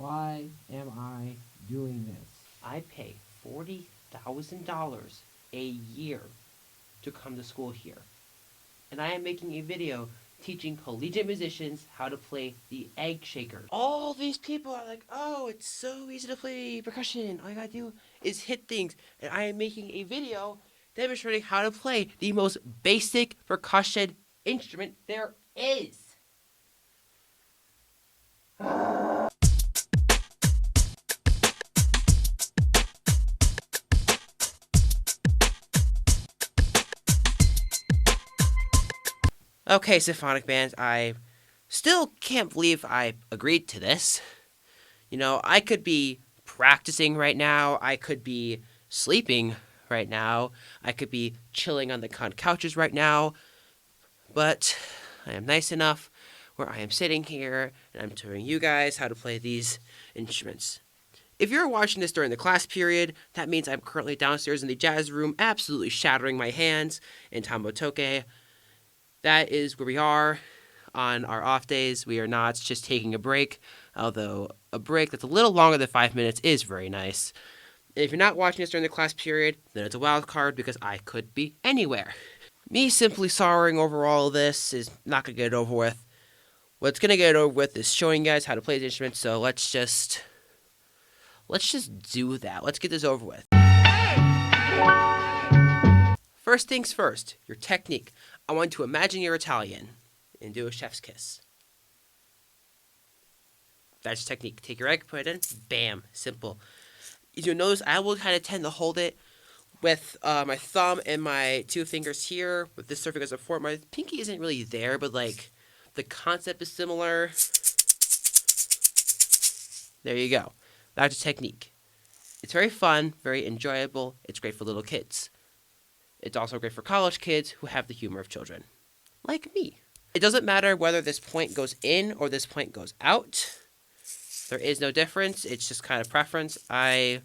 Why am I doing this? I pay $40,000 a year to come to school here. And I am making a video teaching collegiate musicians how to play the egg shaker. All these people are like, oh, it's so easy to play percussion. All you gotta do is hit things. And I am making a video demonstrating how to play the most basic percussion instrument there is. Okay, Symphonic Band, I still can't believe I agreed to this. You know, I could be practicing right now. I could be sleeping right now. I could be chilling on the couches right now. But I am nice enough where I am sitting here and I'm showing you guys how to play these instruments. If you're watching this during the class period, that means I'm currently downstairs in the jazz room, absolutely shattering my hands in tambotoke. That is where we are on our off days. We are not just taking a break, although a break that's a little longer than 5 minutes is very nice. And if you're not watching this during the class period, then it's a wild card because I could be anywhere. Me simply sorrowing over all of this is not going to get it over with. What's going to get it over with is showing you guys how to play the instrument, so let's just do that. Let's get this over with. First things first, your technique. I want you to imagine you're Italian and do a chef's kiss. That's your technique. Take your egg, put it in, bam, simple. You'll notice I will kind of tend to hold it with my thumb and my 2 fingers here, with this surface as a fork. My pinky isn't really there, but like the concept is similar. There you go. That's a technique. It's very fun, very enjoyable. It's great for little kids. It's also great for college kids who have the humor of children, like me. It doesn't matter whether this point goes in or this point goes out. There is no difference. It's just kind of preference. I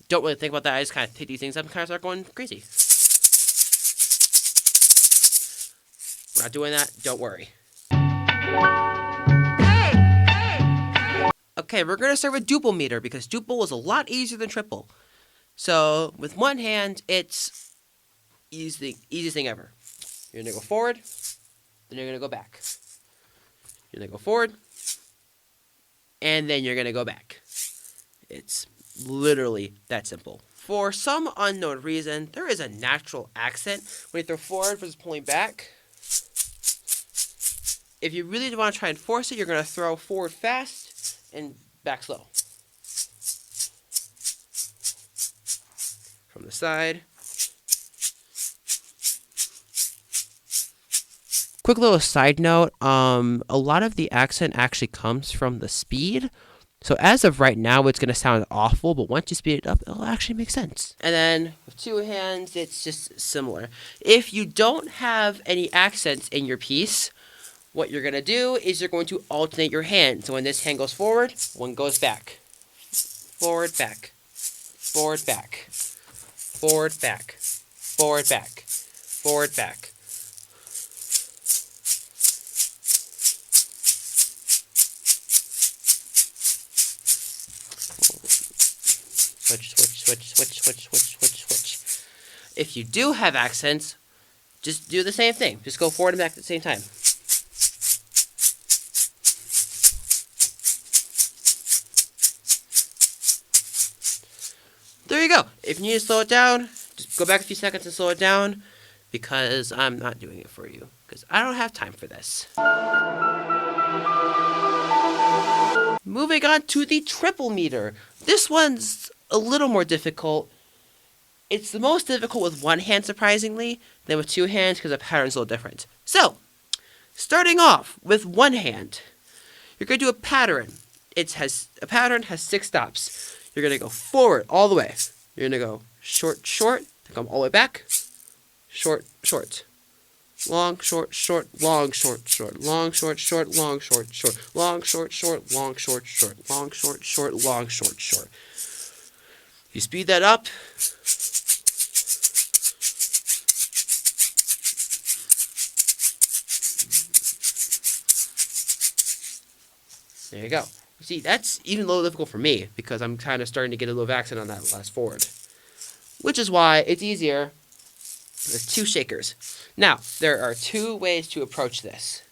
don't really think about that. I just kind of pick these things up and kind of start going crazy. We're not doing that. Don't worry. Okay, we're going to start with Duple Meter because duple is a lot easier than triple. So with one hand, it's easiest thing ever. You're going to go forward, then you're going to go back. You're going to go forward, and then you're going to go back. It's literally that simple. For some unknown reason, there is a natural accent when you throw forward versus pulling back. If you really want to try and force it, you're going to throw forward fast and back slow. From the side. Quick little side note, a lot of the accent actually comes from the speed. So as of right now, it's going to sound awful, but once you speed it up, it'll actually make sense. And then with 2 hands, it's just similar. If you don't have any accents in your piece, what you're going to do is you're going to alternate your hands. So when this hand goes forward, one goes back. Forward, back. Forward, back. Forward, back. Forward, back. Forward, back. Switch, switch, switch, switch, switch, switch, switch, switch. If you do have accents, just do the same thing. Just go forward and back at the same time. There you go. If you need to slow it down, just go back a few seconds and slow it down, because I'm not doing it for you, because I don't have time for this. Moving on to the triple meter. This one's a little more difficult. It's the most difficult with one hand, surprisingly, than with 2 hands, because the pattern's a little different. So, starting off with one hand, you're going to do a pattern. A pattern has 6 stops. You're going to go forward all the way. You're going to go short, short, then come all the way back. Short, short. Long, short, short, long, short, short, long, short, short, long, short, short, long, short, short, long, short, short, long, short, short, long, short, short. You speed that up. There you go. See, that's even a little difficult for me because I'm kind of starting to get a little accent on that last chord. Which is why it's easier with 2 shakers. Now, there are 2 ways to approach this.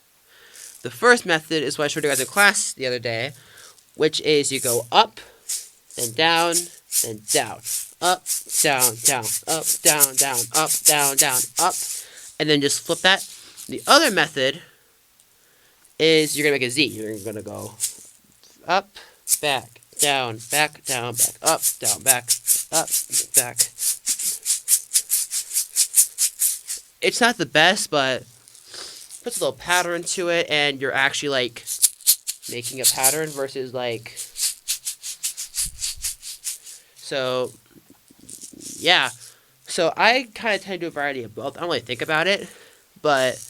The first method is what I showed you guys in class the other day, which is you go up, then down, then down. Up, down, down, up, down, down, up, down, down, up. And then just flip that. The other method is you're going to make a Z. You're going to go up, back, down, back, up, down, back, up, back. It's not the best, but puts a little pattern to it, and you're actually like making a pattern versus like. So, yeah. So I kind of tend to do a variety of both. I don't really think about it, but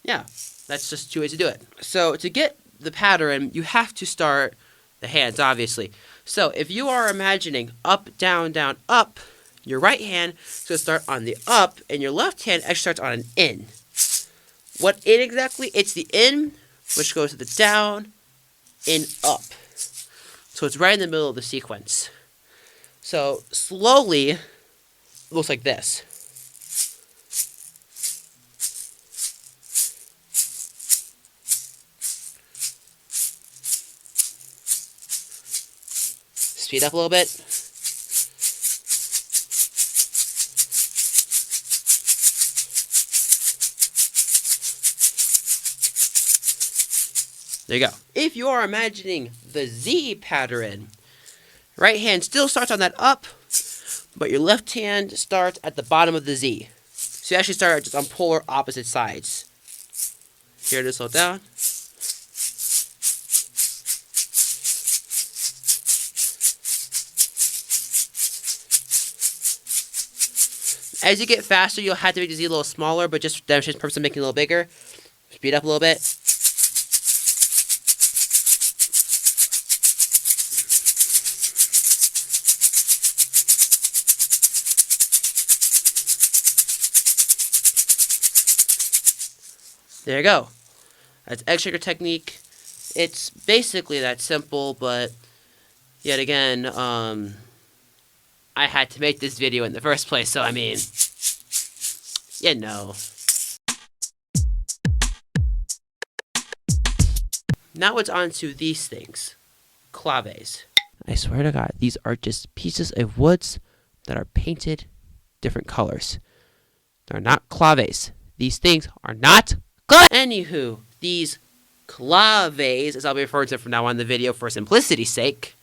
yeah, that's just 2 ways to do it. So to get the pattern, you have to start the hands, obviously. So if you are imagining up, down, down, up, your right hand is going to start on the up, and your left hand actually starts on an in. What in exactly? It's the in, which goes to the down, in, up. So it's right in the middle of the sequence. So slowly, it looks like this. Speed up a little bit. There you go. If you are imagining the Z pattern, right hand still starts on that up, but your left hand starts at the bottom of the Z. So you actually start just on polar opposite sides. Here to slow down. As you get faster, you'll have to make the Z a little smaller, but just for demonstration purposes, I'm making it a little bigger. Speed up a little bit. There you go. That's egg shaker technique. It's basically that simple, but yet again, I had to make this video in the first place, so I mean, you know. Now it's on to these things. Claves. I swear to God, these are just pieces of woods that are painted different colors. They're not claves. These things are not claves. Anywho, these claves, as I'll be referring to from now on in the video for simplicity's sake,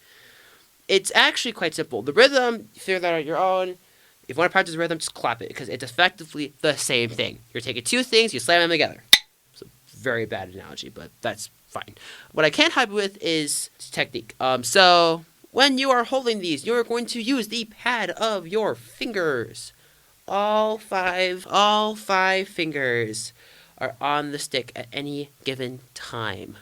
it's actually quite simple. The rhythm, you figure that out on your own. If you want to practice the rhythm, just clap it, because it's effectively the same thing. You're taking 2 things, you slam them together. It's a very bad analogy, but that's fine. What I can't help you with is technique. So when you are holding these, you're going to use the pad of your fingers. All five fingers are on the stick at any given time.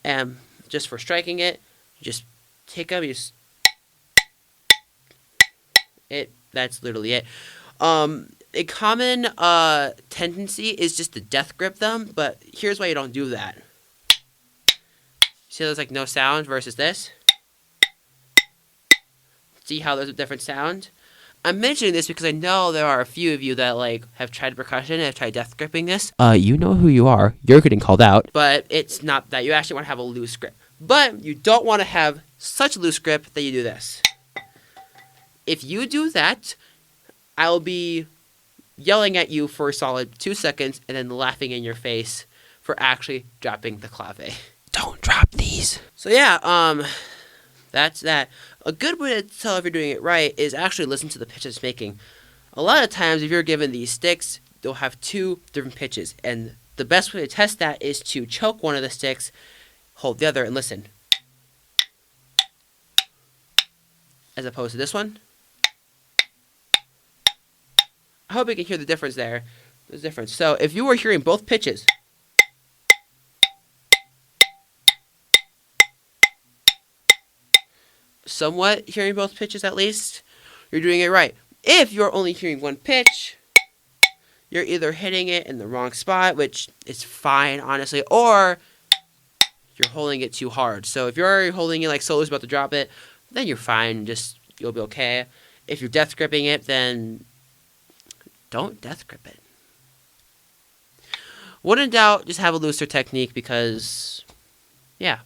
And just for striking it, just take them, that's literally it. A common tendency is just to death grip them, but here's why you don't do that. See, there's like no sound versus this. See how there's a different sound? I'm mentioning this because I know there are a few of you that like have tried percussion and have tried death gripping this. You know who you are. You're getting called out. But it's not that. You actually want to have a loose grip. But you don't want to have such a loose grip that you do this. If you do that, I'll be yelling at you for a solid 2 seconds and then laughing in your face for actually dropping the clave. Don't drop these. So yeah, that's that. A good way to tell if you're doing it right is actually listen to the pitch it's making. A lot of times, if you're given these sticks, they'll have 2 different pitches, and the best way to test that is to choke one of the sticks, hold the other, and listen. As opposed to this one. I hope you can hear the difference there. There's a difference. So if you were hearing both pitches, somewhat hearing both pitches at least, you're doing it right. If you're only hearing one pitch, you're either hitting it in the wrong spot, which is fine, honestly, or you're holding it too hard. So if you're already holding it like solo's about to drop it, then you're fine. You'll be okay. If you're death gripping it, then don't death grip it. When in doubt, just have a looser technique because, yeah.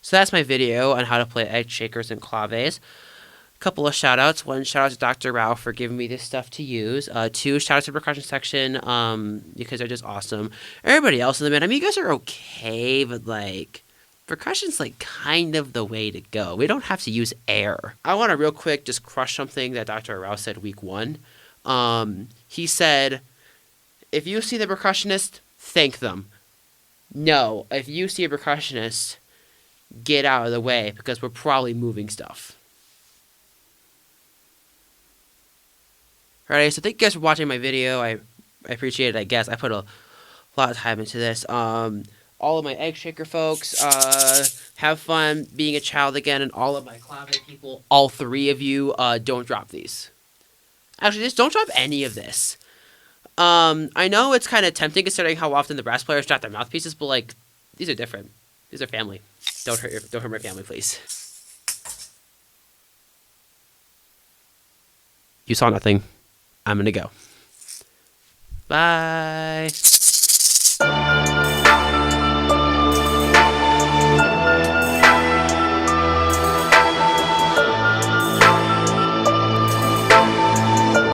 So that's my video on how to play egg shakers and claves. Couple of shout outs. One, shout out to Dr. Rao for giving me this stuff to use. Two, shout out to the percussion section because they're just awesome. Everybody else in the band, I mean, you guys are okay, but like, percussion's like kind of the way to go. We don't have to use air. I want to real quick just crush something that Dr. Rao said week 1. He said, if you see the percussionist, thank them. No, if you see a percussionist, get out of the way because we're probably moving stuff. Alright, so thank you guys for watching my video. I appreciate it, I guess. I put a lot of time into this. All of my egg shaker folks, have fun being a child again, and all of my clave people, all 3 of you, don't drop these. Actually, just don't drop any of this. I know it's kind of tempting considering how often the brass players drop their mouthpieces, but like, these are different. These are family. Don't hurt my family, please. You saw nothing. I'm gonna go. Bye.